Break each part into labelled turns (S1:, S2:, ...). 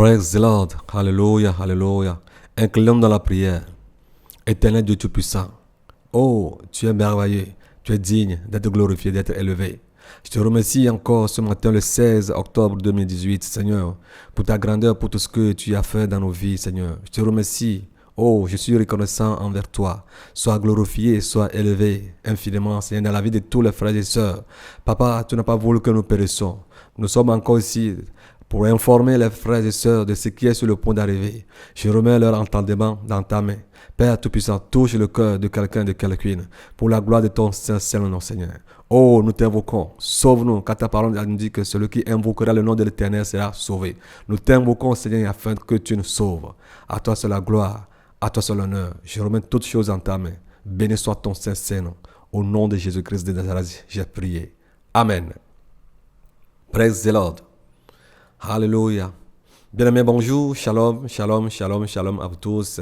S1: Praise the Lord. Alléluia, alléluia. Inclinons dans la prière. Éternel Dieu Tout-Puissant. Oh, tu es merveilleux. Tu es digne d'être glorifié, d'être élevé. Je te remercie encore ce matin, le 16 octobre 2018, Seigneur, pour ta grandeur, pour tout ce que tu as fait dans nos vies, Seigneur. Je te remercie. Oh, je suis reconnaissant envers toi. Sois glorifié, sois élevé infiniment, Seigneur, dans la vie de tous les frères et sœurs. Papa, tu n'as pas voulu que nous périssons. Nous sommes encore ici pour informer les frères et sœurs de ce qui est sur le point d'arriver. Je remets leur entendement dans ta main. Père Tout-Puissant, touche le cœur de quelqu'un, de quelqu'une, pour la gloire de ton Saint nom, Seigneur. Oh, nous t'invoquons, sauve-nous, car ta parole nous dit que celui qui invoquera le nom de l'Éternel sera sauvé. Nous t'invoquons, Seigneur, afin que tu nous sauves. À toi c'est la gloire, à toi c'est l'honneur. Je remets toutes choses en ta main. Béni soit ton Saint-Nom. Au nom de Jésus-Christ de Nazareth, j'ai prié. Amen. Praise the Lord. Alléluia. Bien-aimés, bonjour, shalom, shalom, shalom, shalom à vous tous.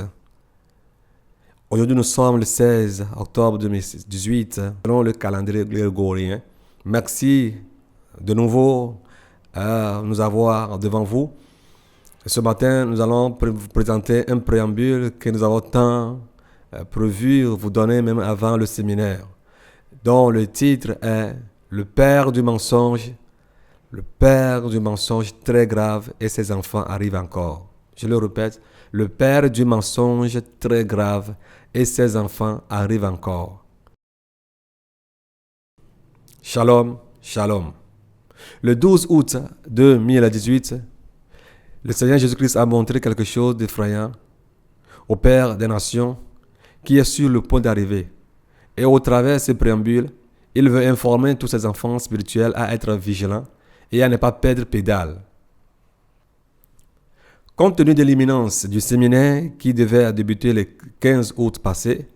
S1: Aujourd'hui, nous sommes le 16 octobre 2018, selon le calendrier grégorien. Merci de nouveau à nous avoir devant vous. Ce matin, nous allons vous présenter un préambule que nous avons tant prévu vous donner même avant le séminaire, dont le titre est « Le père du mensonge ». Le père du mensonge très grave et ses enfants arrivent encore. Je le répète, le père du mensonge très grave et ses enfants arrivent encore. Shalom, shalom. Le 12 août 2018, le Seigneur Jésus-Christ a montré quelque chose d'effrayant au Père des nations qui est sur le point d'arriver. Et au travers de ce préambule, il veut informer tous ses enfants spirituels à être vigilants et à ne pas perdre pédale. Compte tenu de l'imminence du séminaire qui devait débuter le 15 août passé,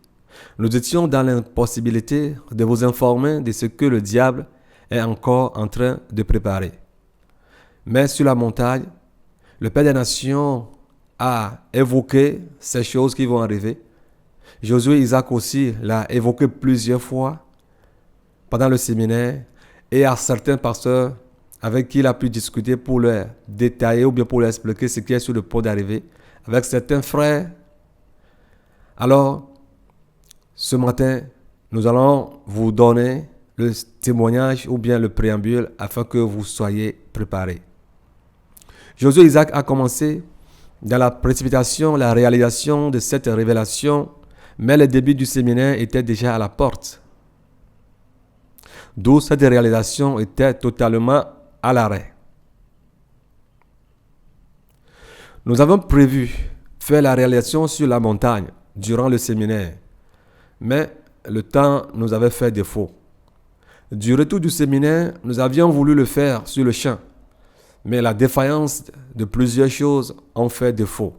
S1: nous étions dans l'impossibilité de vous informer de ce que le diable est encore en train de préparer. Mais sur la montagne, le Père des Nations a évoqué ces choses qui vont arriver. Josué Isaac aussi l'a évoqué plusieurs fois pendant le séminaire et à certains pasteurs avec qui il a pu discuter pour leur détailler ou bien pour leur expliquer ce qui est sur le point d'arriver, avec certains frères. Alors, ce matin, nous allons vous donner le témoignage ou bien le préambule afin que vous soyez préparés. Josué Isaac a commencé dans la précipitation, la réalisation de cette révélation, mais le début du séminaire était déjà à la porte. D'où cette réalisation était totalement à l'arrêt. Nous avons prévu faire la réalisation sur la montagne durant le séminaire, mais le temps nous avait fait défaut. Du retour du séminaire, nous avions voulu le faire sur le champ, mais la défaillance de plusieurs choses ont fait défaut.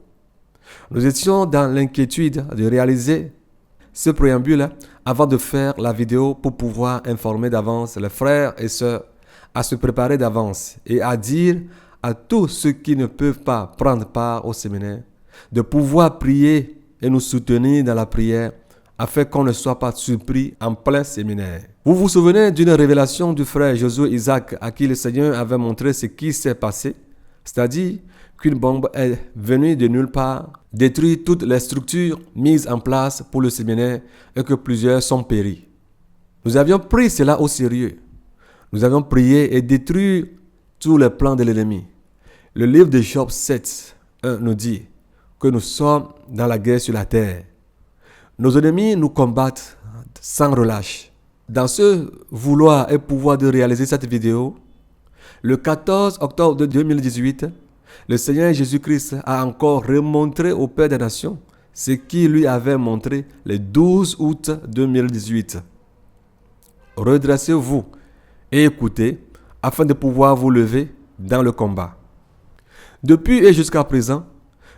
S1: Nous étions dans l'inquiétude de réaliser ce préambule avant de faire la vidéo pour pouvoir informer d'avance les frères et sœurs à se préparer d'avance et à dire à tous ceux qui ne peuvent pas prendre part au séminaire de pouvoir prier et nous soutenir dans la prière afin qu'on ne soit pas surpris en plein séminaire. Vous vous souvenez d'une révélation du frère Josué Isaac à qui le Seigneur avait montré ce qui s'est passé, c'est-à-dire qu'une bombe est venue de nulle part, détruire toutes les structures mises en place pour le séminaire et que plusieurs sont péris. Nous avions pris cela au sérieux. Nous avions prié et détruit tous les plans de l'ennemi. Le livre de Job 7, 1 nous dit que nous sommes dans la guerre sur la terre. Nos ennemis nous combattent sans relâche. Dans ce vouloir et pouvoir de réaliser cette vidéo, le 14 octobre 2018, le Seigneur Jésus-Christ a encore remontré au Père des Nations ce qu'il lui avait montré le 12 août 2018. Redressez-vous et écoutez afin de pouvoir vous lever dans le combat. Depuis et jusqu'à présent,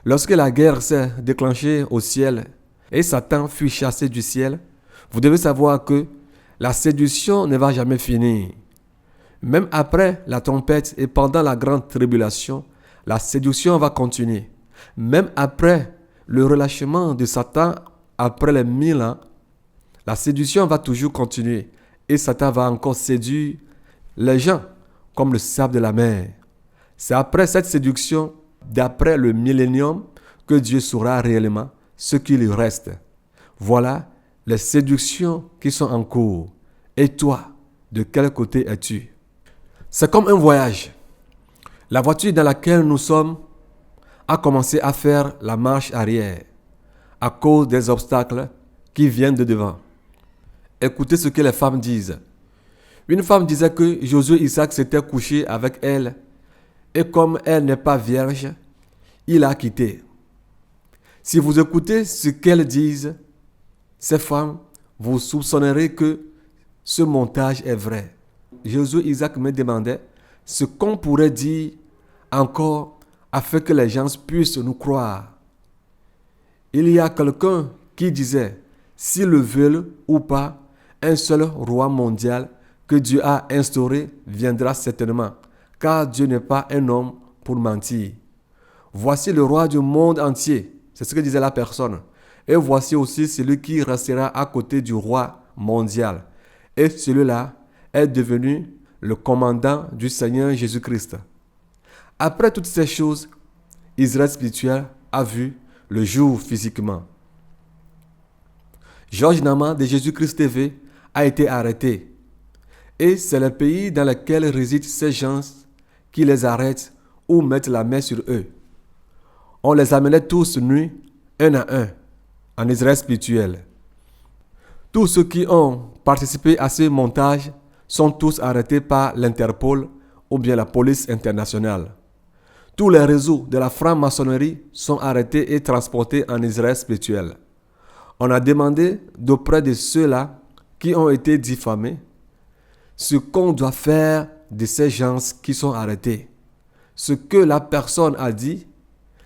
S1: lorsque la guerre s'est déclenchée au ciel et Satan fut chassé du ciel, vous devez savoir que la séduction ne va jamais finir. Même après la trompette et pendant la grande tribulation, la séduction va continuer. Même après le relâchement de Satan, après les 1000 ans, la séduction va toujours continuer. Et Satan va encore séduire les gens comme le sable de la mer. C'est après cette séduction d'après le millénium que Dieu saura réellement ce qui lui reste. Voilà les séductions qui sont en cours. Et toi, de quel côté es-tu? C'est comme un voyage. La voiture dans laquelle nous sommes a commencé à faire la marche arrière à cause des obstacles qui viennent de devant. Écoutez ce que les femmes disent. Une femme disait que Josué Isaac s'était couché avec elle et comme elle n'est pas vierge, il a quitté. Si vous écoutez ce qu'elles disent, ces femmes, vous soupçonnerez que ce montage est vrai. Josué Isaac me demandait ce qu'on pourrait dire encore afin que les gens puissent nous croire. Il y a quelqu'un qui disait, s'ils le veulent ou pas, un seul roi mondial que Dieu a instauré viendra certainement, car Dieu n'est pas un homme pour mentir. Voici le roi du monde entier, c'est ce que disait la personne. Et voici aussi celui qui restera à côté du roi mondial. Et celui-là est devenu le commandant du Seigneur Jésus-Christ. Après toutes ces choses, Israël spirituel a vu le jour physiquement. Georges Nama de Jésus-Christ TV a été arrêté. Et c'est le pays dans lequel résident ces gens qui les arrêtent ou mettent la main sur eux. On les amenait tous nus, un à un, en Israël spirituel. Tous ceux qui ont participé à ce montage sont tous arrêtés par l'Interpol ou bien la police internationale. Tous les réseaux de la franc-maçonnerie sont arrêtés et transportés en Israël spirituel. On a demandé d'auprès de ceux-là qui ont été diffamés ce qu'on doit faire de ces gens qui sont arrêtés. Ce que la personne a dit,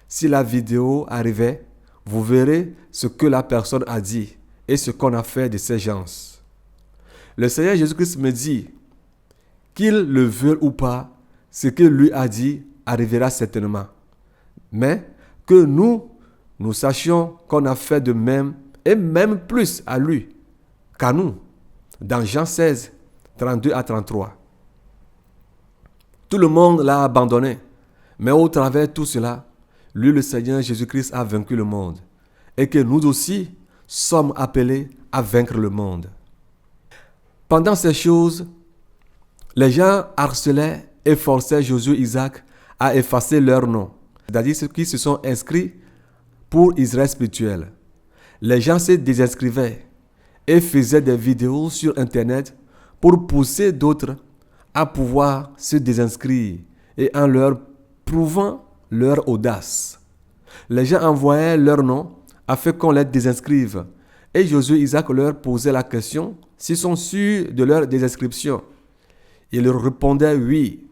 S1: si la vidéo arrivait, vous verrez ce que la personne a dit et ce qu'on a fait de ces gens. Le Seigneur Jésus-Christ me dit qu'il le veuille ou pas, ce que lui a dit arrivera certainement. Mais que nous sachions qu'on a fait de même et même plus à lui qu'à nous. Dans Jean 16, 32 à 33. Tout le monde l'a abandonné. Mais au travers de tout cela, lui, le Seigneur Jésus-Christ, a vaincu le monde. Et que nous aussi sommes appelés à vaincre le monde. Pendant ces choses, les gens harcelaient et forçaient Josué Isaac à effacer leur nom. C'est-à-dire ceux qui se sont inscrits pour Israël spirituel. Les gens se désinscrivaient et faisaient des vidéos sur Internet pour pousser d'autres à pouvoir se désinscrire et en leur prouvant leur audace. Les gens envoyaient leur nom afin qu'on les désinscrive. Et Josué Isaac leur posait la question s'ils sont sûrs de leur désinscription. Ils répondaient oui,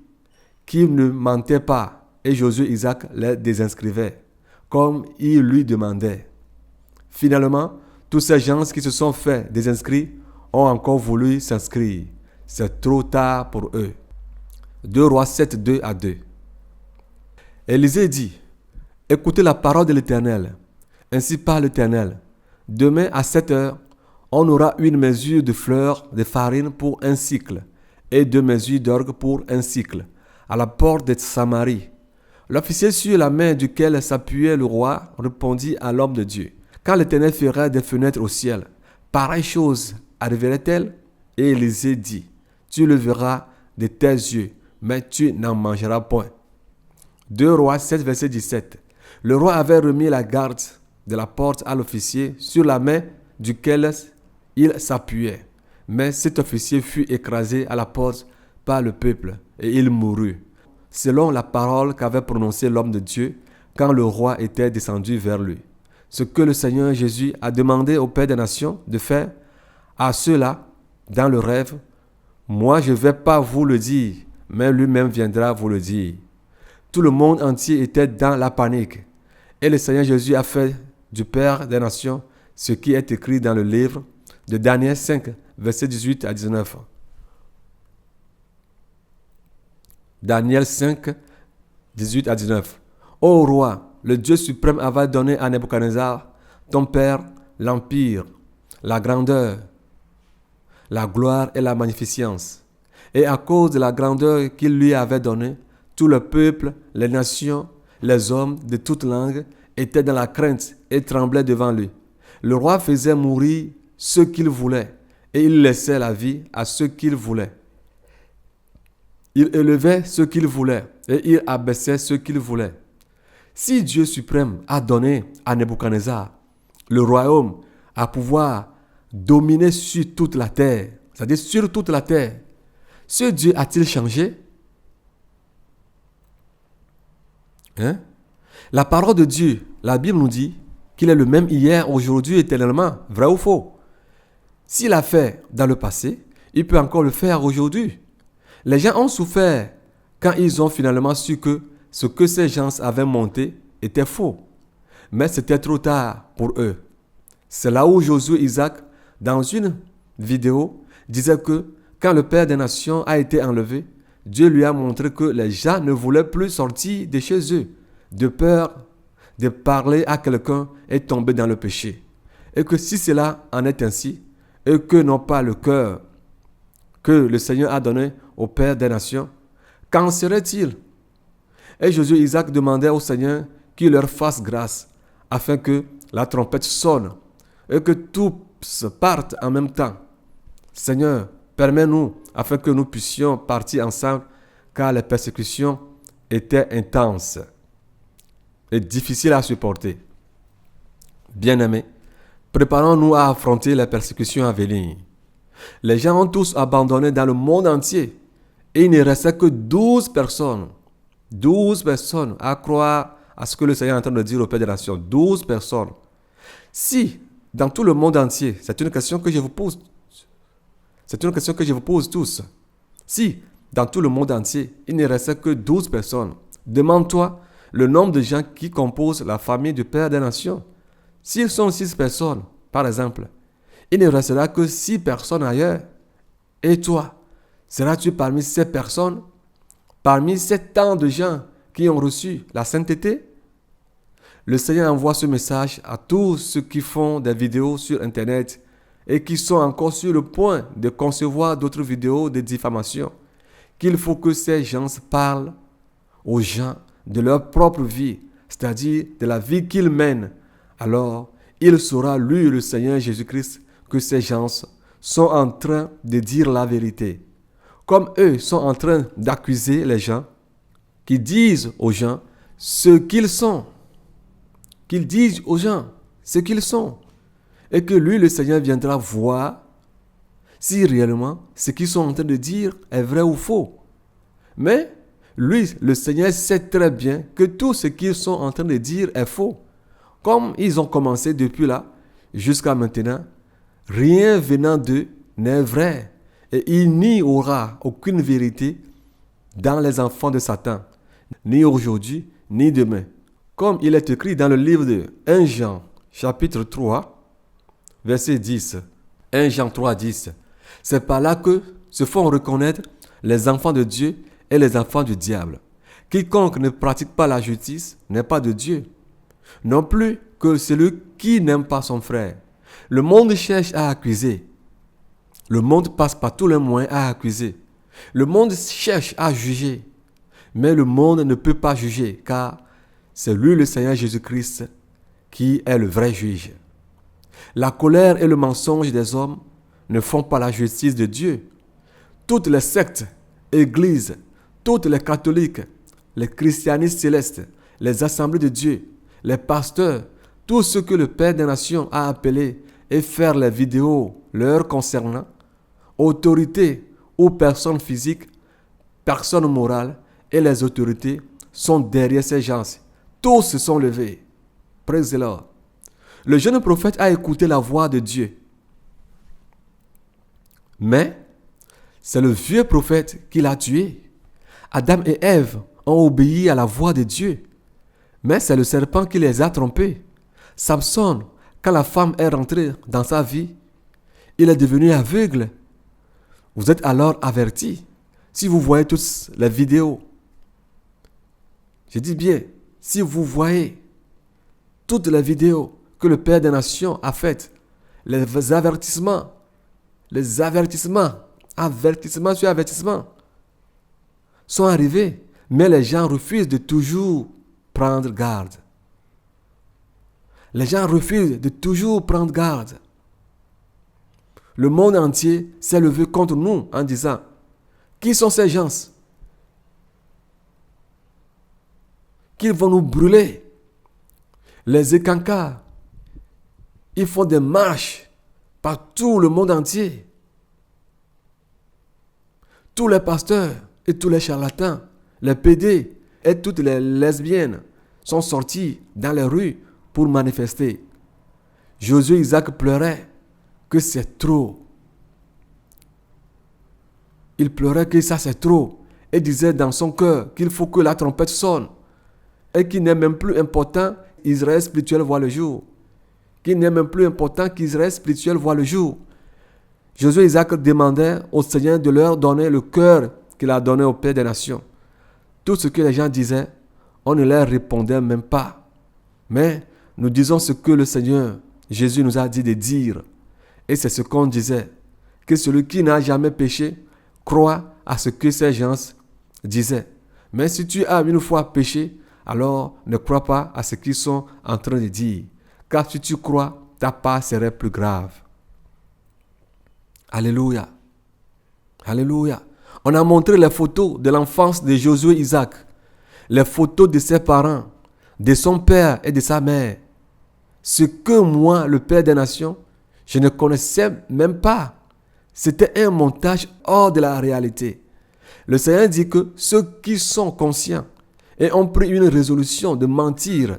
S1: qu'ils ne mentaient pas. Et Josué Isaac les désinscrivait, comme il lui demandait. Finalement, tous ces gens qui se sont fait désinscrire ont encore voulu s'inscrire. C'est trop tard pour eux. 2 Rois 7, 2 à 2. Élisée dit, écoutez la parole de l'Éternel. Ainsi parle l'Éternel. Demain à 7 heures, on aura une mesure de fleur de farine pour un cycle et 2 mesures d'orgue pour un cycle, à la porte de Samarie. L'officier sur la main duquel s'appuyait le roi répondit à l'homme de Dieu. Quand l'Éternel ferait des fenêtres au ciel, pareille chose arriverait-elle? Et Élisée dit, tu le verras de tes yeux, mais tu n'en mangeras point. 2 Rois 7, verset 17. Le roi avait remis la garde de la porte à l'officier sur la main duquel il s'appuyait. Mais cet officier fut écrasé à la porte par le peuple et il mourut, selon la parole qu'avait prononcée l'homme de Dieu quand le roi était descendu vers lui. Ce que le Seigneur Jésus a demandé au Père des Nations de faire à ceux-là dans le rêve, moi je ne vais pas vous le dire, mais lui-même viendra vous le dire. Tout le monde entier était dans la panique. Et le Seigneur Jésus a fait du Père des Nations ce qui est écrit dans le livre de Daniel 5, versets 18 à 19. Daniel 5, 18 à 19. Ô roi, le Dieu suprême avait donné à Nebuchadnezzar, ton père, l'empire, la grandeur, la gloire et la magnificence. Et à cause de la grandeur qu'il lui avait donnée, tout le peuple, les nations Les hommes de toute langue étaient dans la crainte et tremblaient devant lui. Le roi faisait mourir ceux qu'il voulait et il laissait la vie à ceux qu'il voulait. Il élevait ceux qu'il voulait et il abaissait ceux qu'il voulait. Si Dieu suprême a donné à Nebuchadnezzar le royaume à pouvoir dominer sur toute la terre, c'est-à-dire sur toute la terre, ce Dieu a-t-il changé? La parole de Dieu, la Bible nous dit qu'il est le même hier, aujourd'hui, éternellement. Vrai ou faux? S'il a fait dans le passé, il peut encore le faire aujourd'hui. Les gens ont souffert quand ils ont finalement su que ce que ces gens avaient monté était faux. Mais c'était trop tard pour eux. C'est là où Josué Isaac, dans une vidéo, disait que quand le Père des Nations a été enlevé, Dieu lui a montré que les gens ne voulaient plus sortir de chez eux, de peur de parler à quelqu'un et tomber dans le péché. Et que si cela en est ainsi, et que n'ont pas le cœur que le Seigneur a donné au Père des Nations, qu'en serait-il? Et Josué Isaac demandait au Seigneur qu'il leur fasse grâce, afin que la trompette sonne et que tous partent en même temps. Seigneur, permets-nous afin que nous puissions partir ensemble, car les persécutions étaient intenses et difficiles à supporter. Bien-aimés, préparons-nous à affronter les persécutions à venir. Les gens ont tous abandonné dans le monde entier et il ne restait que 12 personnes. 12 personnes à croire à ce que le Seigneur est en train de dire au Père des Nations. 12 personnes. Si, dans tout le monde entier, c'est une question que je vous pose. C'est une question que je vous pose tous. Si, dans tout le monde entier, il ne restait que 12 personnes, demande-toi le nombre de gens qui composent la famille du Père des Nations. S'ils sont 6 personnes, par exemple, il ne restera que 6 personnes ailleurs. Et toi, seras-tu parmi ces personnes, parmi ces tant de gens qui ont reçu la sainteté? Le Seigneur envoie ce message à tous ceux qui font des vidéos sur Internet et qui sont encore sur le point de concevoir d'autres vidéos de diffamation, qu'il faut que ces gens parlent aux gens de leur propre vie, c'est-à-dire de la vie qu'ils mènent. Alors, il saura, lui, le Seigneur Jésus-Christ, que ces gens sont en train de dire la vérité. Comme eux sont en train d'accuser les gens, qui disent aux gens ce qu'ils sont. Qu'ils disent aux gens ce qu'ils sont. Et que lui, le Seigneur, viendra voir si réellement ce qu'ils sont en train de dire est vrai ou faux. Mais lui, le Seigneur, sait très bien que tout ce qu'ils sont en train de dire est faux. Comme ils ont commencé depuis là jusqu'à maintenant, rien venant d'eux n'est vrai. Et il n'y aura aucune vérité dans les enfants de Satan, ni aujourd'hui, ni demain. Comme il est écrit dans le livre de 1 Jean, chapitre 3, verset 10. 1 Jean 3, 10. C'est par là que se font reconnaître les enfants de Dieu et les enfants du diable. Quiconque ne pratique pas la justice n'est pas de Dieu, non plus que celui qui n'aime pas son frère. Le monde cherche à accuser. Le monde passe par tous les moyens à accuser. Le monde cherche à juger. Mais le monde ne peut pas juger, car c'est lui, le Seigneur Jésus-Christ, qui est le vrai juge. La colère et le mensonge des hommes ne font pas la justice de Dieu. Toutes les sectes, églises, toutes les catholiques, les christianistes célestes, les assemblées de Dieu, les pasteurs, tout ce que le Père des Nations a appelé et faire les vidéos leur concernant, autorités ou personnes physiques, personnes morales et les autorités sont derrière ces gens. Tous se sont levés. Praise the Lord. Le jeune prophète a écouté la voix de Dieu. Mais c'est le vieux prophète qui l'a tué. Adam et Ève ont obéi à la voix de Dieu. Mais c'est le serpent qui les a trompés. Samson, quand la femme est rentrée dans sa vie, il est devenu aveugle. Vous êtes alors avertis. Si vous voyez toutes les vidéos, je dis bien, si vous voyez toutes les vidéos que le Père des Nations a faites, les avertissements sur avertissement sont arrivés, mais les gens refusent de toujours prendre garde. Les gens refusent de toujours prendre garde. Le monde entier s'est levé contre nous en disant, qui sont ces gens? Qu'ils vont nous brûler. Les écancars, ils font des marches par tout le monde entier. Tous les pasteurs et tous les charlatans, les pédés et toutes les lesbiennes sont sortis dans les rues pour manifester. Josué Isaac pleurait que c'est trop. Il pleurait que ça c'est trop et disait dans son cœur qu'il faut que la trompette sonne et qu'il n'est même plus important qu'Israël spirituel voit le jour. Qu'il n'est même plus important qu'Israël spirituel voit le jour. Josué Isaac demandait au Seigneur de leur donner le cœur qu'il a donné au Père des Nations. Tout ce que les gens disaient, on ne leur répondait même pas. Mais nous disons ce que le Seigneur Jésus nous a dit de dire. Et c'est ce qu'on disait. Que celui qui n'a jamais péché croit à ce que ces gens disaient. Mais si tu as une fois péché, alors ne crois pas à ce qu'ils sont en train de dire. Car si tu crois, ta part serait plus grave. Alléluia. Alléluia. On a montré les photos de l'enfance de Josué Isaac. Les photos de ses parents, de son père et de sa mère. Ce que moi, le Père des Nations, je ne connaissais même pas. C'était un montage hors de la réalité. Le Seigneur dit que ceux qui sont conscients et ont pris une résolution de mentir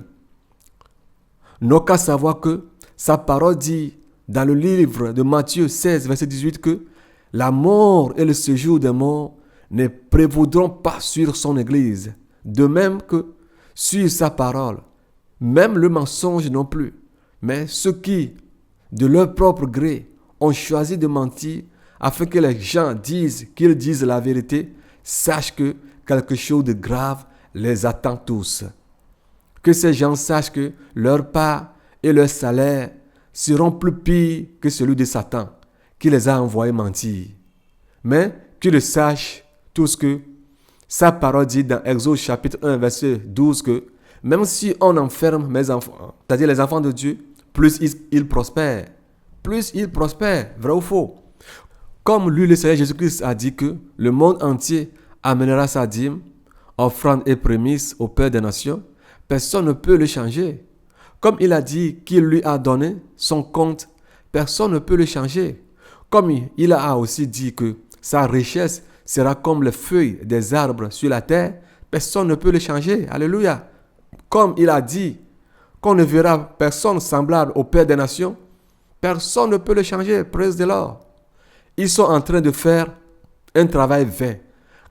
S1: n'ont qu'à savoir que sa parole dit dans le livre de Matthieu 16, verset 18 que la mort et le séjour des morts ne prévaudront pas sur son Église, de même que sur sa parole, même le mensonge non plus. Mais ceux qui, de leur propre gré, ont choisi de mentir afin que les gens disent qu'ils disent la vérité, sachent que quelque chose de grave les attend tous. Que ces gens sachent que leur part et leur salaire seront plus pires que celui de Satan, qui les a envoyés mentir. Mais qu'ils sachent tous que sa parole dit dans Exode chapitre 1, verset 12 que même si on enferme mes enfants, c'est-à-dire les enfants de Dieu, plus ils prospèrent. Plus ils prospèrent, vrai ou faux? Comme lui, le Seigneur Jésus-Christ a dit que le monde entier amènera sa dîme, offrande et prémices au Père des Nations, personne ne peut le changer. Comme il a dit qu'il lui a donné son compte, personne ne peut le changer. Comme il a aussi dit que sa richesse sera comme les feuilles des arbres sur la terre, personne ne peut le changer. Alléluia. Comme il a dit qu'on ne verra personne semblable au Père des Nations, personne ne peut le changer. Praise the Lord. Ils sont en train de faire un travail vain,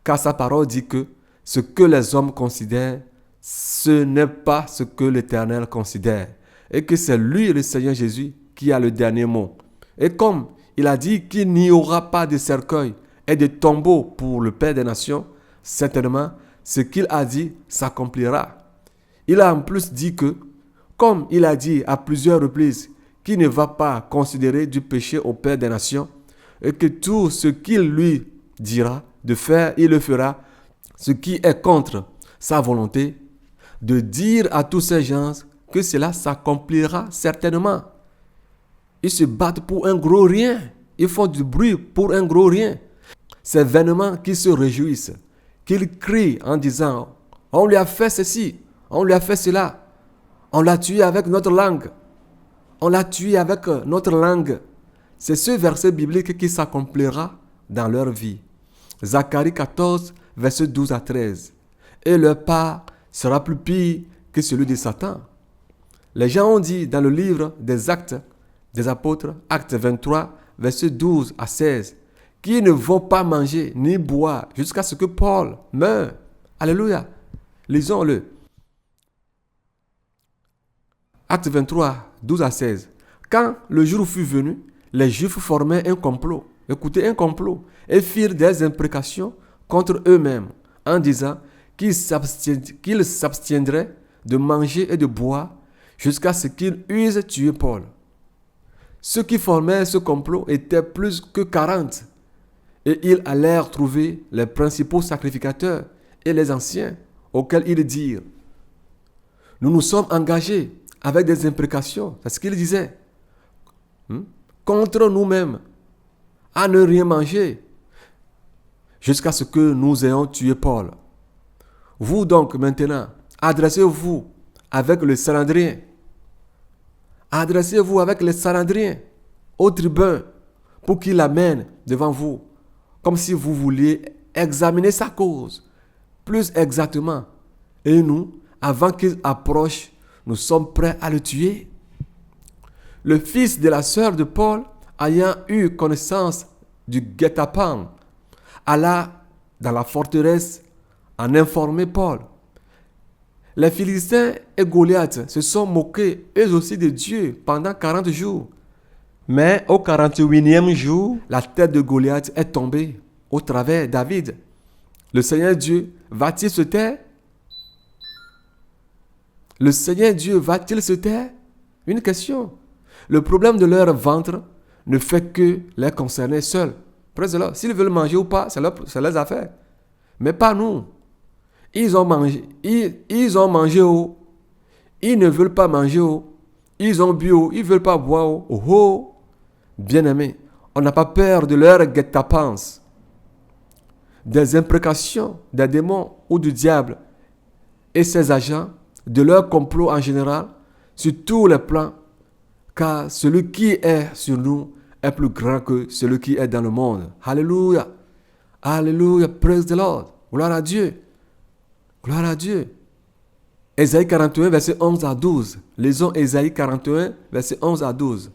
S1: car sa parole dit que ce que les hommes considèrent, ce n'est pas ce que l'Éternel considère. Et que c'est lui, le Seigneur Jésus, qui a le dernier mot. Et comme il a dit qu'il n'y aura pas de cercueil et de tombeau pour le Père des Nations, certainement, ce qu'il a dit s'accomplira. Il a en plus dit que, comme il a dit à plusieurs reprises, qu'il ne va pas considérer du péché au Père des Nations, et que tout ce qu'il lui dira de faire, il le fera, ce qui est contre sa volonté, de dire à tous ces gens que cela s'accomplira certainement. Ils se battent pour un gros rien. Ils font du bruit pour un gros rien. C'est vainement qu'ils se réjouissent, qu'ils crient en disant « On lui a fait ceci, on lui a fait cela, on l'a tué avec notre langue, on l'a tué avec notre langue. » C'est ce verset biblique qui s'accomplira dans leur vie. Zacharie 14, verset 12 à 13. Et leur part sera plus pire que celui de Satan. Les gens ont dit dans le livre des Actes des Apôtres, Acte 23, verset 12 à 16, qu'ils ne vont pas manger ni boire jusqu'à ce que Paul meure. Alléluia. Lisons-le. Acte 23, 12 à 16. Quand le jour fut venu, les Juifs formaient un complot. Écoutez, un complot. Et firent des imprécations contre eux-mêmes en disant qu'ils s'abstiendraient de manger et de boire jusqu'à ce qu'ils eussent tué Paul. Ceux qui formaient ce complot étaient plus que 40. Et ils allèrent trouver les principaux sacrificateurs et les anciens, auxquels ils dirent Nous nous sommes engagés avec des imprécations. C'est ce qu'il disait. Contre nous-mêmes, à ne rien manger, jusqu'à ce que nous ayons tué Paul. Vous donc, maintenant, adressez-vous avec le Sanhédrin. Adressez-vous avec le Sanhédrin au tribun pour qu'il l'amène devant vous, comme si vous vouliez examiner sa cause, plus exactement. Et nous, avant qu'il approche, nous sommes prêts à le tuer. Le fils de la sœur de Paul, ayant eu connaissance du guet-apens, alla dans la forteresse en informer Paul. Les Philistins et Goliath se sont moqués eux aussi de Dieu pendant 40 jours. Mais au 48e jour, la tête de Goliath est tombée au travers de David. Le Seigneur Dieu va-t-il se taire? Le Seigneur Dieu va-t-il se taire? Une question. Le problème de leur ventre ne fait que les concerner seuls. Praise-le. S'ils veulent manger ou pas, c'est leurs affaires. Mais pas nous. Ils ont mangé. Ils ont mangé haut. Ils ne veulent pas manger haut. Ils ont bu haut. Ils ne veulent pas boire haut. Oh. Bien-aimés, on n'a pas peur de leur guet-apens, des imprécations des démons ou du diable et ses agents, de leur complot en général, sur tous les plans, car celui qui est sur nous est plus grand que celui qui est dans le monde. Alléluia. Alléluia. Praise the Lord. Gloire à Dieu. Gloire à Dieu. Ésaïe 41, verset 11 à 12. Lisons Ésaïe 41, verset 11 à 12.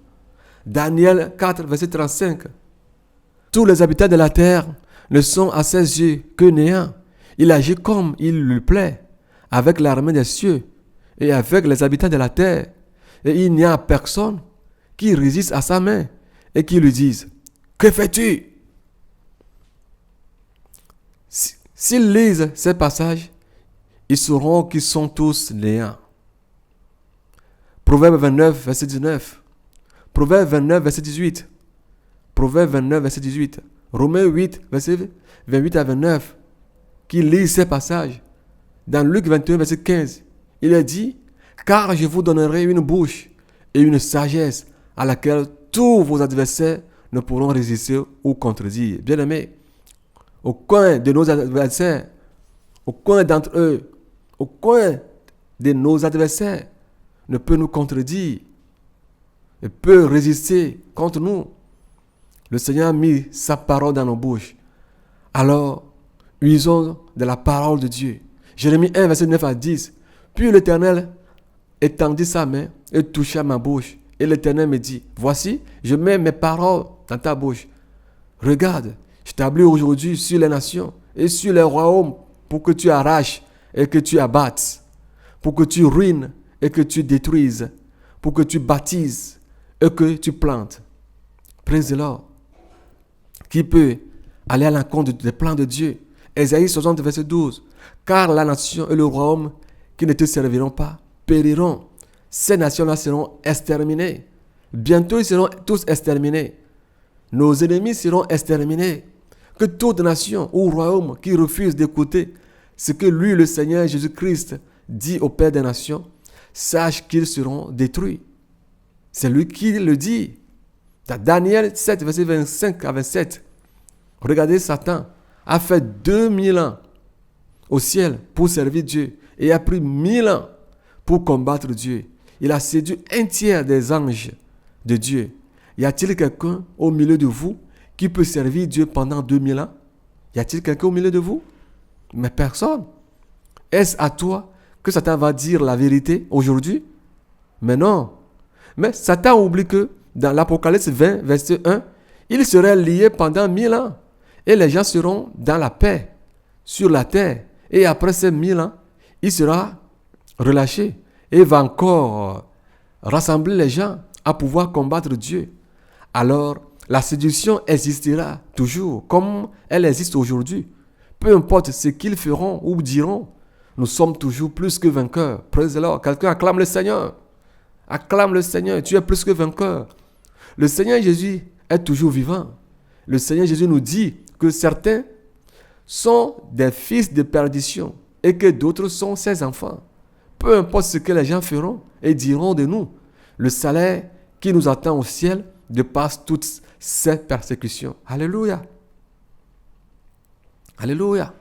S1: Daniel 4, verset 35. Tous les habitants de la terre ne sont à ses yeux que néants. Il agit comme il lui plaît, avec l'armée des cieux et avec les habitants de la terre. Et il n'y a personne qui résiste à sa main et qui lui dise: que fais-tu? S'ils lisent ces passages, ils sauront qu'ils sont tous néants. Proverbe 29, verset 19. Proverbe 29, verset 18. Proverbe 29, verset 18. Romains 8, verset 28 à 29. Qui lit ces passages. Dans Luc 21, verset 15, il est dit: car je vous donnerai une bouche et une sagesse à laquelle tous vos adversaires ne pourront résister ou contredire. Bien-aimés, aucun de nos adversaires, aucun d'entre eux, aucun de nos adversaires ne peut nous contredire et peut résister contre nous. Le Seigneur a mis sa parole dans nos bouches. Alors, usons de la parole de Dieu. Jérémie 1, verset 9 à 10. Puis l'Éternel étendit sa main et toucha ma bouche. Et l'Éternel me dit: voici, je mets mes paroles dans ta bouche. Regarde, je t'établis aujourd'hui sur les nations et sur les royaumes pour que tu arraches et que tu abattes, pour que tu ruines et que tu détruises, pour que tu baptises et que tu plantes. Praise the Lord. Qui peut aller à l'encontre des plans de Dieu? Ésaïe 60, verset 12. Car la nation et le royaume qui ne te serviront pas périront. Ces nations-là seront exterminées. Bientôt, ils seront tous exterminés. Nos ennemis seront exterminés. Que toute nation ou royaume qui refuse d'écouter ce que lui, le Seigneur Jésus-Christ, dit au Père des nations, sache qu'ils seront détruits. C'est lui qui le dit. Dans Daniel 7, verset 25 à 27. Regardez, Satan a fait 2000 ans au ciel pour servir Dieu et a pris 1000 ans pour combattre Dieu. Il a séduit un tiers des anges de Dieu. Y a-t-il quelqu'un au milieu de vous qui peut servir Dieu pendant 2000 ans? Y a-t-il quelqu'un au milieu de vous? Mais personne. Est-ce à toi que Satan va dire la vérité aujourd'hui? Mais non. Mais Satan oublie que dans l'Apocalypse 20, verset 1, il serait lié pendant 1000 ans. Et les gens seront dans la paix sur la terre. Et après ces 1000 ans, il sera relâché. Et il va encore rassembler les gens à pouvoir combattre Dieu. Alors, la séduction existera toujours comme elle existe aujourd'hui. Peu importe ce qu'ils feront ou diront, nous sommes toujours plus que vainqueurs. Praise the Lord. Quelqu'un acclame le Seigneur. Acclame le Seigneur. Tu es plus que vainqueur. Le Seigneur Jésus est toujours vivant. Le Seigneur Jésus nous dit que certains sont des fils de perdition et que d'autres sont ses enfants. peu importe ce que les gens feront et diront de nous, le salaire qui nous attend au ciel dépasse toutes ces persécutions. Alléluia. Alléluia.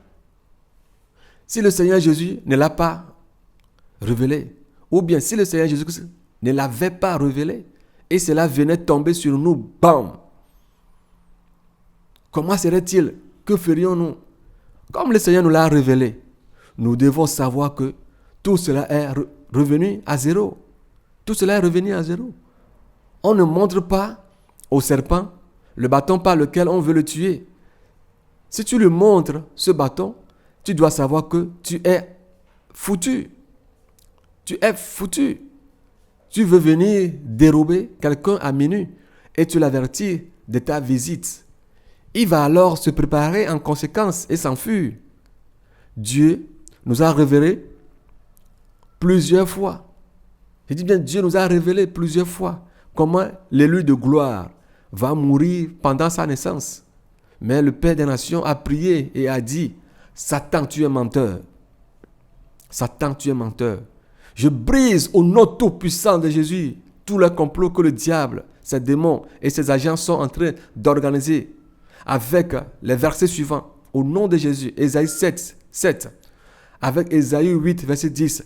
S1: Si le Seigneur Jésus ne l'a pas révélé, ou bien si le Seigneur Jésus ne l'avait pas révélé, et cela venait tomber sur nous, bam! Comment serait-il? Que ferions-nous? Comme le Seigneur nous l'a révélé, nous devons savoir que tout cela est revenu à zéro. Tout cela est revenu à zéro. On ne montre pas au serpent le bâton par lequel on veut le tuer. Si tu lui montres ce bâton, tu dois savoir que tu es foutu. Tu es foutu. Tu veux venir dérober quelqu'un à minuit et tu l'avertis de ta visite. Il va alors se préparer en conséquence et s'enfuir. Dieu nous a révélé plusieurs fois. Je dis bien, Dieu nous a révélé plusieurs fois comment l'élu de gloire va mourir pendant sa naissance. Mais le Père des Nations a prié et a dit, Satan, tu es menteur. Satan, tu es menteur. Je brise au nom tout-puissant de Jésus tout le complot que le diable, ses démons et ses agents sont en train d'organiser avec les versets suivants. Au nom de Jésus, Ésaïe 7, avec Ésaïe 8, verset 10,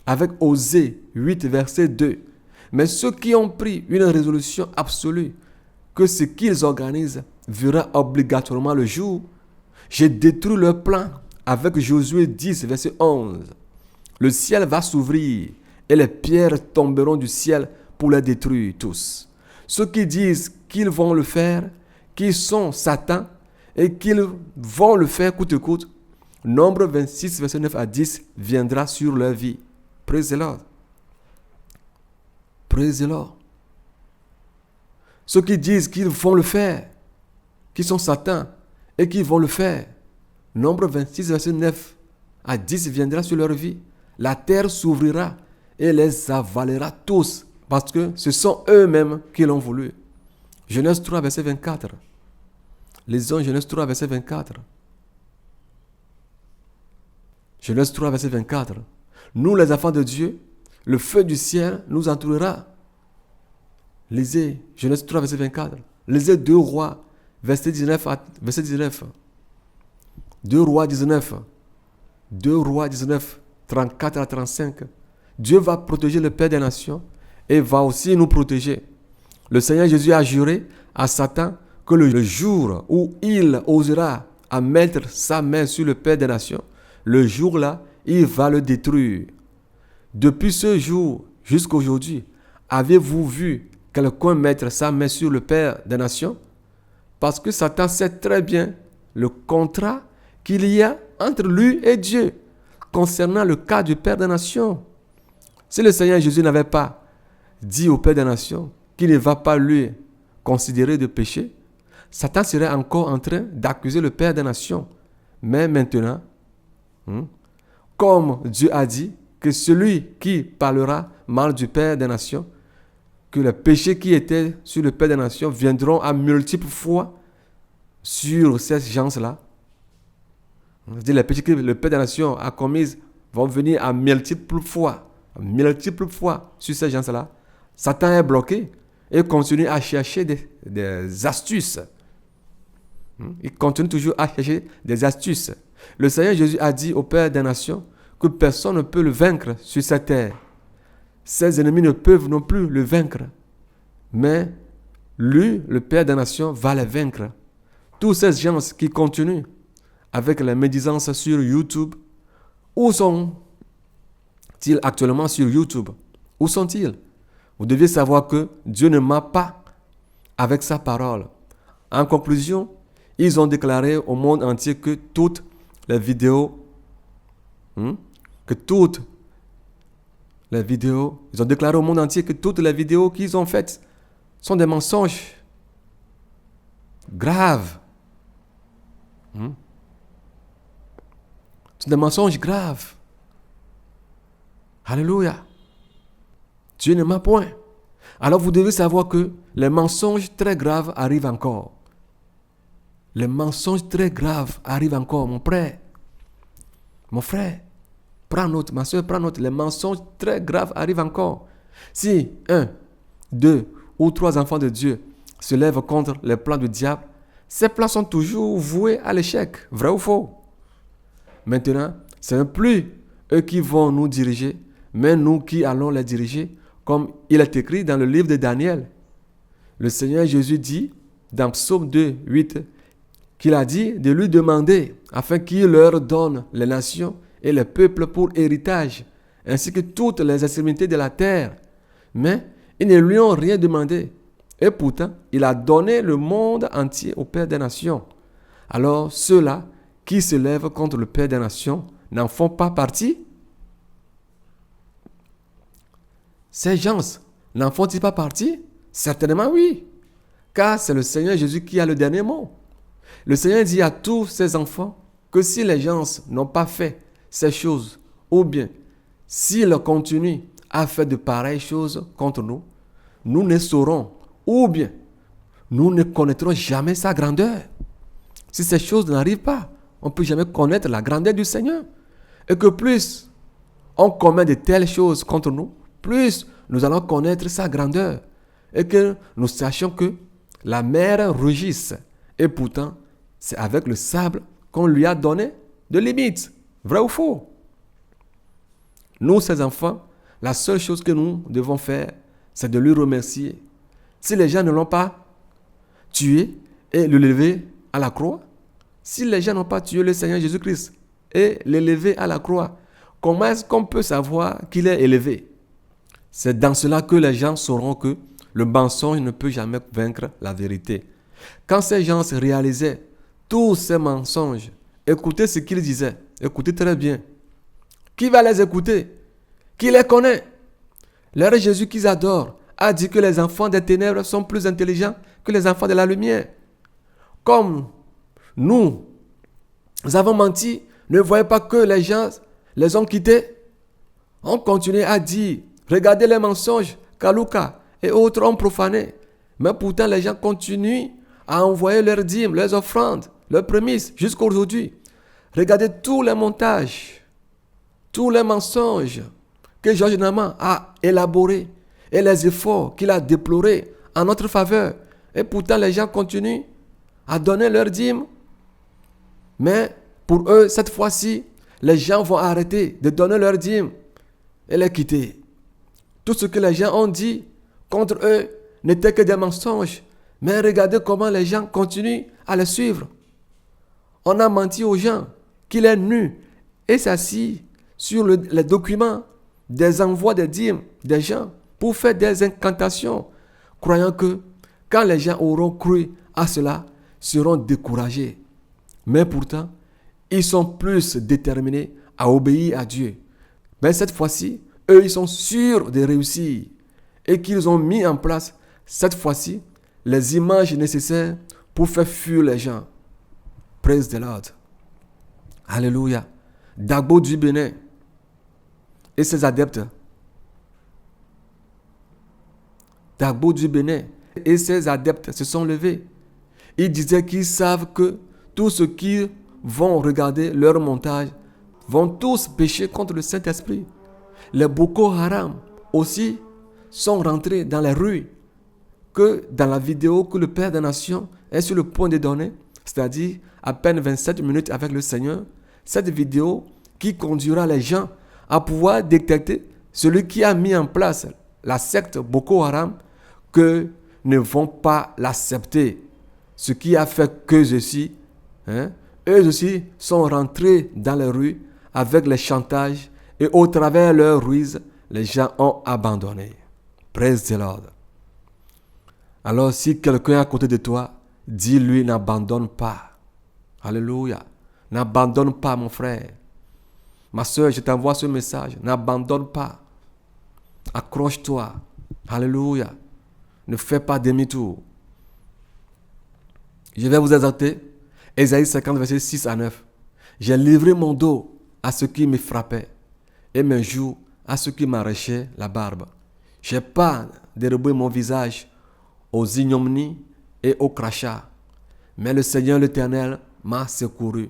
S1: avec Osée 8, verset 2. Mais ceux qui ont pris une résolution absolue que ce qu'ils organisent verra obligatoirement le jour, j'ai détruit leur plan avec Josué 10, verset 11. Le ciel va s'ouvrir et les pierres tomberont du ciel pour les détruire tous. Ceux qui disent qu'ils vont le faire, qu'ils sont Satan et qu'ils vont le faire coûte que coûte, Nombre 26, verset 9 à 10 viendra sur leur vie. Praise the Lord. Praise the Lord. Ceux qui disent qu'ils vont le faire, qui sont Satan et qui vont le faire, Nombre 26, verset 9 à 10 viendra sur leur vie. La terre s'ouvrira et les avalera tous, parce que ce sont eux-mêmes qui l'ont voulu. Genèse 3, verset 24. Lisons Genèse 3, verset 24. Genèse 3, verset 24. Nous, les enfants de Dieu, le feu du ciel nous entourera. Lisez Genèse 3, verset 24. Lisez 2 Rois, verset 19. 2 Rois 19. 2 Rois 19, 34 à 35. Dieu va protéger le Père des Nations et va aussi nous protéger. Le Seigneur Jésus a juré à Satan que le jour où il osera à mettre sa main sur le Père des Nations, le jour-là, il va le détruire. Depuis ce jour jusqu'à aujourd'hui, avez-vous vu quelqu'un mettre sa main sur le Père des Nations? Parce que Satan sait très bien le contrat qu'il y a entre lui et Dieu concernant le cas du Père des Nations. Si le Seigneur Jésus n'avait pas dit au Père des Nations qu'il ne va pas lui considérer de péché, Satan serait encore en train d'accuser le Père des Nations. Mais maintenant, comme Dieu a dit que celui qui parlera mal du Père des Nations, que les péchés qui étaient sur le Père des Nations viendront à multiples fois sur ces gens-là. Les péchés que le Père des Nations a commis vont venir à multiples fois sur ces gens-là. Satan est bloqué et continue à chercher des astuces. Il continue toujours à chercher des astuces. Le Seigneur Jésus a dit au Père des Nations que personne ne peut le vaincre sur cette terre. Ses ennemis ne peuvent non plus le vaincre. Mais lui, le Père des Nations, va les vaincre. Tous ces gens qui continuent avec la médisance sur YouTube, où sont-ils actuellement sur YouTube? Où sont-ils? Vous devez savoir que Dieu ne ment pas avec sa parole. En conclusion, ils ont déclaré au monde entier que toutes les vidéos, ils ont déclaré au monde entier que toutes les vidéos qu'ils ont faites sont des mensonges graves. C'est des mensonges graves. Alléluia. Dieu ne ment point. Alors vous devez savoir que les mensonges très graves arrivent encore. Les mensonges très graves arrivent encore, mon frère. Mon frère, Prends note, ma soeur, prends note. Les mensonges très graves arrivent encore. Si 1, 2 ou 3 enfants de Dieu se lèvent contre les plans du diable, ces plans sont toujours voués à l'échec. Vrai ou faux? Maintenant, ce n'est plus eux qui vont nous diriger, mais nous qui allons les diriger, comme il est écrit dans le livre de Daniel. Le Seigneur Jésus dit, dans Psaume 2, 8, qu'il a dit de lui demander, afin qu'il leur donne les nations et les peuples pour héritage, ainsi que toutes les extrémités de la terre. Mais ils ne lui ont rien demandé. Et pourtant, il a donné le monde entier au Père des nations. Alors, ceux-là qui se lèvent contre le Père des nations n'en font pas partie? Ces gens n'en font-ils pas partie? Certainement oui. Car c'est le Seigneur Jésus qui a le dernier mot. Le Seigneur dit à tous ses enfants que si les gens n'ont pas fait ces choses, ou bien s'ils continuent à faire de pareilles choses contre nous, nous ne saurons, ou bien nous ne connaîtrons jamais sa grandeur. Si ces choses n'arrivent pas, on ne peut jamais connaître la grandeur du Seigneur. Et que plus on commet de telles choses contre nous, plus nous allons connaître sa grandeur. Et que nous sachions que la mer rugisse. Et pourtant, c'est avec le sable qu'on lui a donné de limites. Vrai ou faux? Nous, ses enfants, la seule chose que nous devons faire, c'est de lui remercier. Si les gens ne l'ont pas tué et l'élevé à la croix, si les gens n'ont pas tué le Seigneur Jésus-Christ et l'élevé à la croix, comment est-ce qu'on peut savoir qu'il est élevé? C'est dans cela que les gens sauront que le mensonge ne peut jamais vaincre la vérité. Quand ces gens réalisaient tous ces mensonges, écoutez ce qu'ils disaient. Écoutez très bien. Qui va les écouter? Qui les connaît? Leur Jésus qu'ils adorent a dit que les enfants des ténèbres sont plus intelligents que les enfants de la lumière. Comme nous avons menti, ne voyez pas que les gens les ont quittés. On continue à dire, regardez les mensonges qu'Aluka et autres ont profané. Mais pourtant, les gens continuent à envoyer leurs dîmes, leurs offrandes, leurs prémices jusqu'à aujourd'hui. Regardez tous les montages, tous les mensonges que Georges Nama a élaborés et les efforts qu'il a déplorés en notre faveur. Et pourtant, les gens continuent à donner leurs dîmes. Mais pour eux, cette fois-ci, les gens vont arrêter de donner leurs dîmes et les quitter. Tout ce que les gens ont dit contre eux n'était que des mensonges. Mais regardez comment les gens continuent à les suivre. On a menti aux gens qu'il est nu et s'assit sur les documents des envois des dîmes des gens pour faire des incantations, croyant que quand les gens auront cru à cela, seront découragés. Mais pourtant, ils sont plus déterminés à obéir à Dieu. Mais cette fois-ci, eux, ils sont sûrs de réussir et qu'ils ont mis en place, cette fois-ci, les images nécessaires pour faire fuir les gens. Praise the Lord. Alléluia. Dagbo du Bénin et ses adeptes. Dagbo du Bénin et ses adeptes se sont levés. Ils disaient qu'ils savent que tous ceux qui vont regarder leur montage vont tous pécher contre le Saint-Esprit. Les Boko Haram aussi sont rentrés dans les rues que dans la vidéo que le Père des Nations est sur le point de donner, c'est-à-dire à peine 27 minutes avec le Seigneur, cette vidéo qui conduira les gens à pouvoir détecter celui qui a mis en place la secte Boko Haram, que ne vont pas l'accepter. Ce qui a fait qu'eux aussi, eux aussi sont rentrés dans les rues avec les chantages et au travers leur ruse, les gens ont abandonné. Praise the Lord. Alors si quelqu'un est à côté de toi, dis-lui n'abandonne pas. Alléluia. N'abandonne pas mon frère. Ma soeur, je t'envoie ce message. N'abandonne pas. Accroche-toi. Alléluia. Ne fais pas demi-tour. Je vais vous exhorter. Ésaïe 50, versets 6 à 9. J'ai livré mon dos à ceux qui me frappaient et mes joues à ceux qui m'arrachaient la barbe. Je n'ai pas dérobé mon visage aux ignominies et aux crachats. Mais le Seigneur l'Éternel m'a secouru.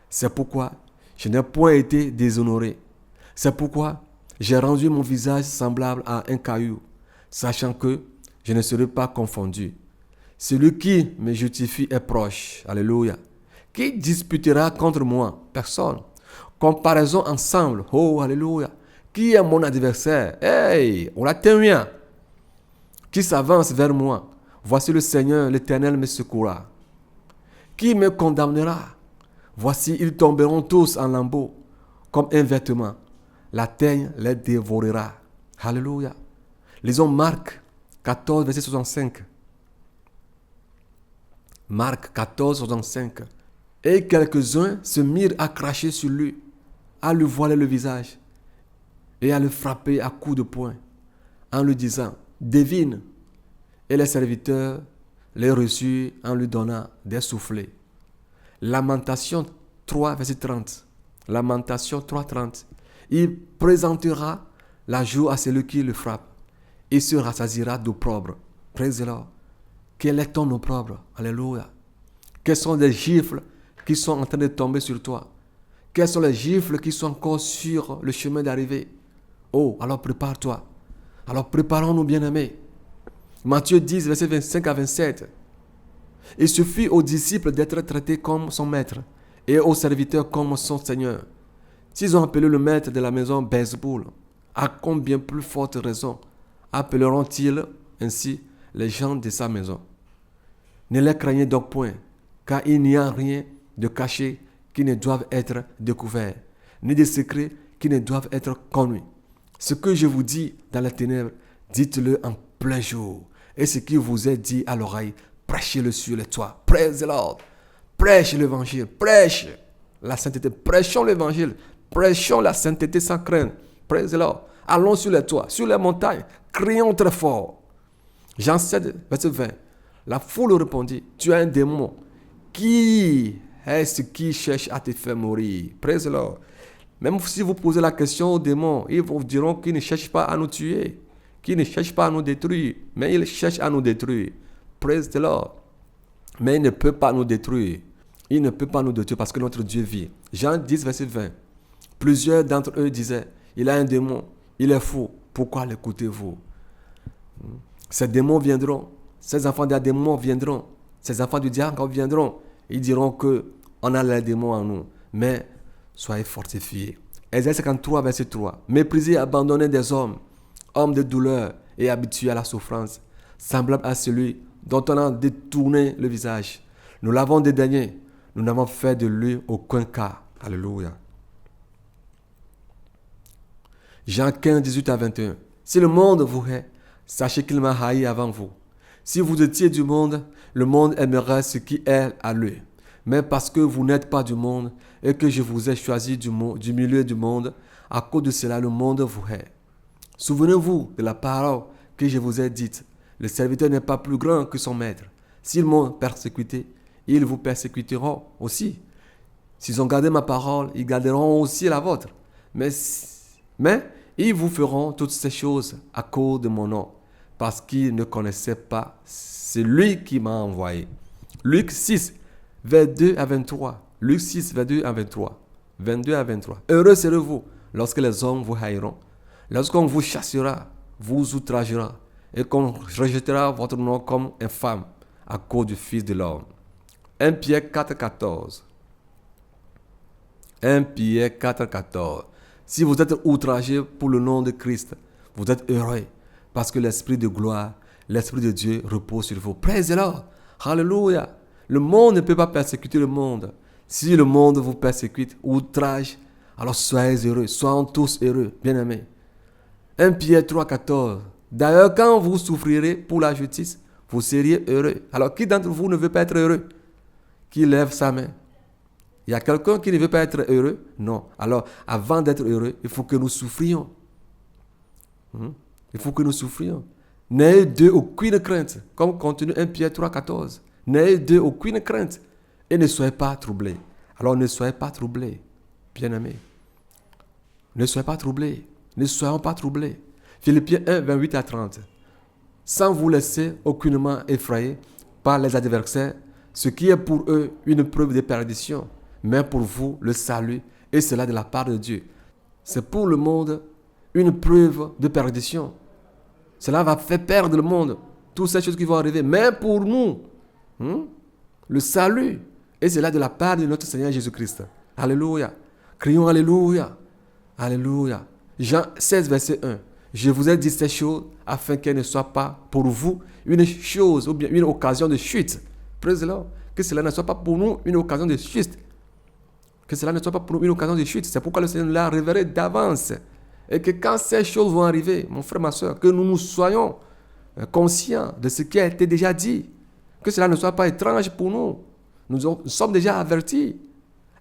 S1: C'est pourquoi je n'ai point été déshonoré. C'est pourquoi j'ai rendu mon visage semblable à un caillou, sachant que je ne serai pas confondu. Celui qui me justifie est proche. Alléluia. Qui disputera contre moi? Personne. Comparaison ensemble. Oh, alléluia. Qui est mon adversaire? Hey, on l'a tenu. Qui s'avance vers moi? Voici le Seigneur, l'Éternel me secourra. Qui me condamnera? Voici, ils tomberont tous en lambeaux, comme un vêtement. La teigne les dévorera. Alléluia. Lisons Marc 14, verset 65. Marc 14, 65. Et quelques-uns se mirent à cracher sur lui, à lui voiler le visage et à le frapper à coups de poing, en lui disant, devine. Et les serviteurs les reçurent en lui donnant des soufflets. Lamentation 3, verset 30. Lamentation 3, 30. Il présentera la joue à celui qui le frappe et se rassasiera d'opprobre. Praise-le. Quel est ton opprobre? Alléluia. Quels sont les gifles qui sont en train de tomber sur toi? Quels sont les gifles qui sont encore sur le chemin d'arrivée? Oh, alors prépare-toi. Alors préparons-nous, bien-aimés. Matthieu 10, verset 25 à 27. Il suffit aux disciples d'être traités comme son maître et aux serviteurs comme son Seigneur. S'ils ont appelé le maître de la maison Belzéboul, à combien plus forte raison appelleront-ils ainsi les gens de sa maison? Ne les craignez donc point, car il n'y a rien de caché qui ne doive être découvert, ni de secret qui ne doivent être connus. Ce que je vous dis dans les ténèbres, dites-le en plein jour. Et ce qui vous est dit à l'oreille, prêchez-le sur les toits. Praise the Lord. Prêche l'évangile. Prêche la sainteté. Prêchons l'évangile. Prêchons la sainteté sans crainte. Praise the Lord. Allons sur les toits, sur les montagnes. Crions très fort. Jean 7, verset 20. La foule répondit, tu as un démon. Qui est-ce qui cherche à te faire mourir? Praise the Lord. Même si vous posez la question aux démons, ils vous diront qu'ils ne cherchent pas à nous tuer, qu'ils ne cherchent pas à nous détruire, mais ils cherchent à nous détruire. Praise the Lord. Mais il ne peut pas nous détruire. Il ne peut pas nous détruire parce que notre Dieu vit. Jean 10, verset 20. Plusieurs d'entre eux disaient, il a un démon, il est fou, pourquoi l'écoutez-vous? Ces démons viendront, ces enfants des démons viendront, ces enfants du diable viendront. Ils diront qu'on a les démons en nous, mais soyez fortifiés. Ésaïe 53, verset 3. Méprisés et abandonnés des hommes, hommes de douleur et habitués à la souffrance, semblables à celui dont on a détourné le visage. Nous l'avons dédaigné, nous n'avons fait de lui aucun cas. Alléluia. Jean 15, 18 à 21. Si le monde vous hait, sachez qu'il m'a haï avant vous. Si vous étiez du monde, le monde aimerait ce qui est à lui. Mais parce que vous n'êtes pas du monde et que je vous ai choisi du milieu du monde, à cause de cela, le monde vous hait. Souvenez-vous de la parole que je vous ai dite. Le serviteur n'est pas plus grand que son maître. S'ils m'ont persécuté, ils vous persécuteront aussi. S'ils ont gardé ma parole, ils garderont aussi la vôtre. Mais ils vous feront toutes ces choses à cause de mon nom, parce qu'ils ne connaissaient pas celui qui m'a envoyé. Luc 6, 22 à 23. Luc 6, 22 à 23. 22 à 23. Heureux serez-vous lorsque les hommes vous haïront, lorsqu'on vous chassera, vous outragera, et qu'on rejettera votre nom comme infâme à cause du Fils de l'homme. 1 Pierre 4, 14. 1 Pierre 4, 14. Si vous êtes outragés pour le nom de Christ, vous êtes heureux, parce que l'Esprit de gloire, l'Esprit de Dieu repose sur vous. Praise the Lord. Hallelujah. Le monde ne peut pas persécuter le monde. Si le monde vous persécute, outrage, alors soyez heureux. Soyons tous heureux, bien-aimés. 1 Pierre 3, 14. D'ailleurs, quand vous souffrirez pour la justice, vous seriez heureux. Alors, qui d'entre vous ne veut pas être heureux? Qui lève sa main? Il y a quelqu'un qui ne veut pas être heureux? Non. Alors, avant d'être heureux, il faut que nous souffrions. Il faut que nous souffrions. N'ayez d'eux aucune crainte. Comme continue 1 Pierre 3, 14. N'ayez d'eux aucune crainte. Et ne soyez pas troublés. Alors, ne soyez pas troublés, bien-aimés. Ne soyez pas troublés. Ne soyons pas troublés. Philippiens 1, 28 à 30. Sans vous laisser aucunement effrayer par les adversaires, ce qui est pour eux une preuve de perdition, mais pour vous le salut, et cela de la part de Dieu. c'est pour le monde une preuve de perdition. Cela va faire perdre le monde, toutes ces choses qui vont arriver. Mais pour nous, le salut, et c'est là de la part de notre Seigneur Jésus-Christ. Alléluia. Crions Alléluia. Alléluia. Jean 16, verset 1. Je vous ai dit ces choses afin qu'elles ne soient pas pour vous une chose ou bien une occasion de chute. Praise the Lord. Que cela ne soit pas pour nous une occasion de chute. Que cela ne soit pas pour nous une occasion de chute. C'est pourquoi le Seigneur nous l'a révélé d'avance. Et que quand ces choses vont arriver, mon frère, ma soeur, que nous soyons conscients de ce qui a été déjà dit. Que cela ne soit pas étrange pour nous. Nous sommes déjà avertis.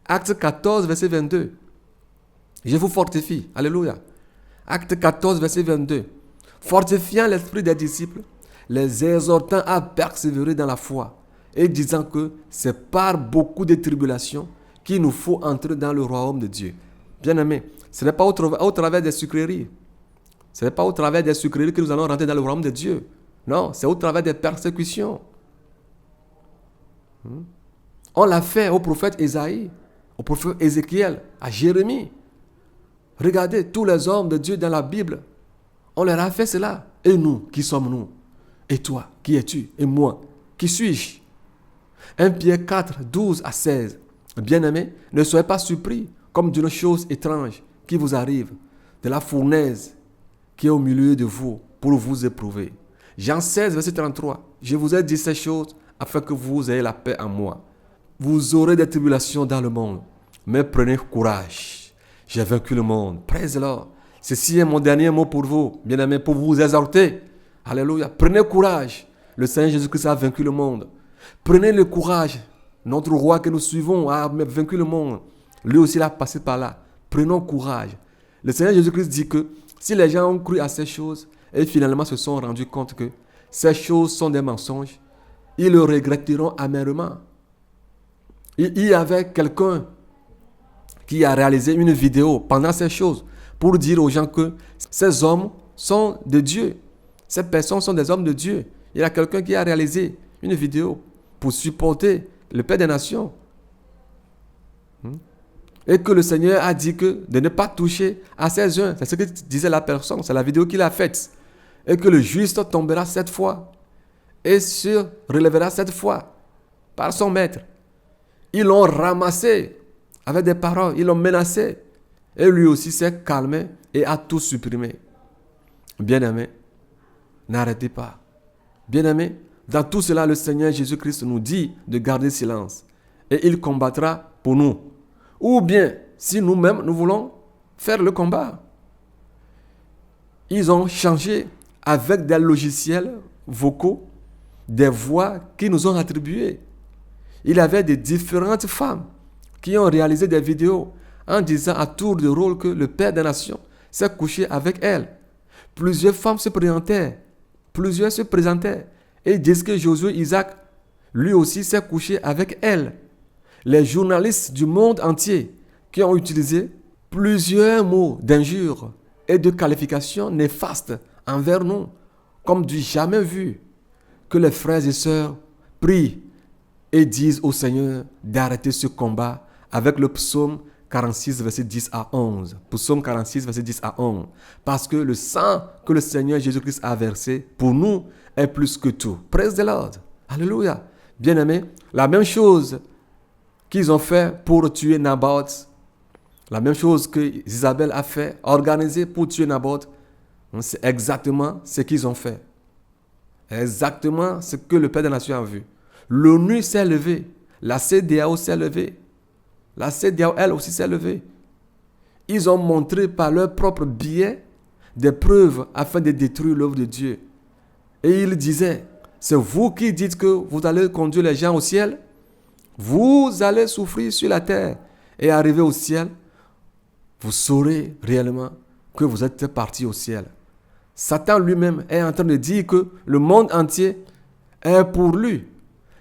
S1: Acte 14, verset 22. Je vous fortifie. Alléluia. Acte 14, verset 22. Fortifiant l'esprit des disciples, les exhortant à persévérer dans la foi et disant que c'est par beaucoup de tribulations qu'il nous faut entrer dans le royaume de Dieu. Bien-aimés, ce n'est pas au travers des sucreries. Ce n'est pas au travers des sucreries que nous allons rentrer dans le royaume de Dieu. Non, c'est au travers des persécutions. On l'a fait au prophète Ésaïe, au prophète Ézéchiel, à Jérémie. Regardez tous les hommes de Dieu dans la Bible. On leur a fait cela. Et nous, qui sommes-nous? Et toi, qui es-tu? Et moi, qui suis-je? 1 Pierre 4, 12 à 16. Bien-aimés, ne soyez pas surpris comme d'une chose étrange qui vous arrive, de la fournaise qui est au milieu de vous pour vous éprouver. Jean 16, verset 33. Je vous ai dit ces choses afin que vous ayez la paix en moi. Vous aurez des tribulations dans le monde, mais prenez courage. J'ai vaincu le monde. Praise the Lord. Ceci est mon dernier mot pour vous, bien-aimés, pour vous exhorter. Alléluia. Prenez courage. Le Seigneur Jésus-Christ a vaincu le monde. Prenez le courage. Notre roi que nous suivons a vaincu le monde. Lui aussi, il a passé par là. Prenons courage. Le Seigneur Jésus-Christ dit que si les gens ont cru à ces choses et finalement se sont rendus compte que ces choses sont des mensonges, ils le regretteront amèrement. Il y avait quelqu'un qui a réalisé une vidéo pendant ces choses pour dire aux gens que ces hommes sont de Dieu. Ces personnes sont des hommes de Dieu. Il y a quelqu'un qui a réalisé une vidéo pour supporter le Père des Nations. Et que le Seigneur a dit que de ne pas toucher à ces uns. C'est ce que disait la personne. C'est la vidéo qu'il a faite. Et que le juste tombera 7 fois et se relèvera 7 fois par son maître. Ils l'ont ramassé avec des paroles. Ils l'ont menacé. Et lui aussi s'est calmé et a tout supprimé. Bien-aimés, n'arrêtez pas. Bien-aimés, dans tout cela, le Seigneur Jésus-Christ nous dit de garder silence. Et il combattra pour nous. Ou bien, si nous-mêmes, nous voulons faire le combat. Ils ont changé avec des logiciels vocaux, des voix qui nous ont attribuées. Il y avait des différentes femmes qui ont réalisé des vidéos en disant à tour de rôle que le Père des Nations s'est couché avec elles. Plusieurs femmes se présentaient et disent que Josué Isaac, lui aussi, s'est couché avec elles. Les journalistes du monde entier qui ont utilisé plusieurs mots d'injures et de qualifications néfastes envers nous, comme du jamais vu, que les frères et sœurs prient et disent au Seigneur d'arrêter ce combat avec le psaume 46, verset 10 à 11. Psaume 46, verset 10 à 11. Parce que le sang que le Seigneur Jésus-Christ a versé pour nous est plus que tout. Praise the Lord. Alléluia. Bien-aimés, la même chose qu'ils ont fait pour tuer Naboth, la même chose que Isabelle a fait, organisé pour tuer Naboth, c'est exactement ce qu'ils ont fait. Exactement ce que le Père des Nations a vu. L'ONU s'est levée, la CEDEAO s'est levée, la CEDEAO elle aussi s'est levée. Ils ont montré par leur propre biais des preuves afin de détruire l'œuvre de Dieu. Et ils disaient, c'est vous qui dites que vous allez conduire les gens au ciel? Vous allez souffrir sur la terre et arriver au ciel, vous saurez réellement que vous êtes partis au ciel. Satan lui-même est en train de dire que le monde entier est pour lui.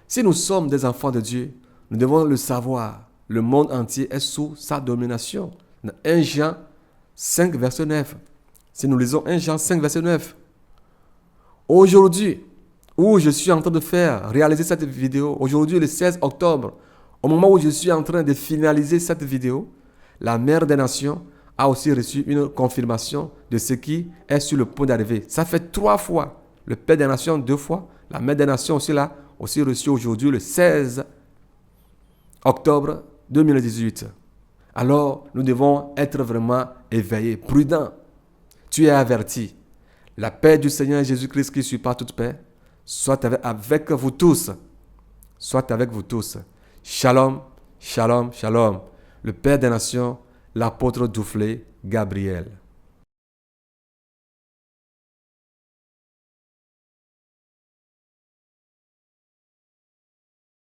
S1: Si nous sommes des enfants de Dieu, nous devons le savoir. Le monde entier est sous sa domination. 1 Jean 5, verset 9. Si nous lisons 1 Jean 5, verset 9. Aujourd'hui, où je suis en train de réaliser cette vidéo, aujourd'hui le 16 octobre, au moment où je suis en train de finaliser cette vidéo, la Mère des Nations a aussi reçu une confirmation de ce qui est sur le point d'arriver. Ça fait 3 fois. Le Père des Nations 2 fois. La Mère des Nations aussi là, aussi reçu aujourd'hui le 16 octobre 2018. Alors, nous devons être vraiment éveillés, prudents. Tu es averti. La paix du Seigneur Jésus-Christ qui surpasse toute paix, soit avec vous tous. Soit avec vous tous. Shalom, shalom, shalom. Le Père des Nations, l'apôtre Duflé Gabriel.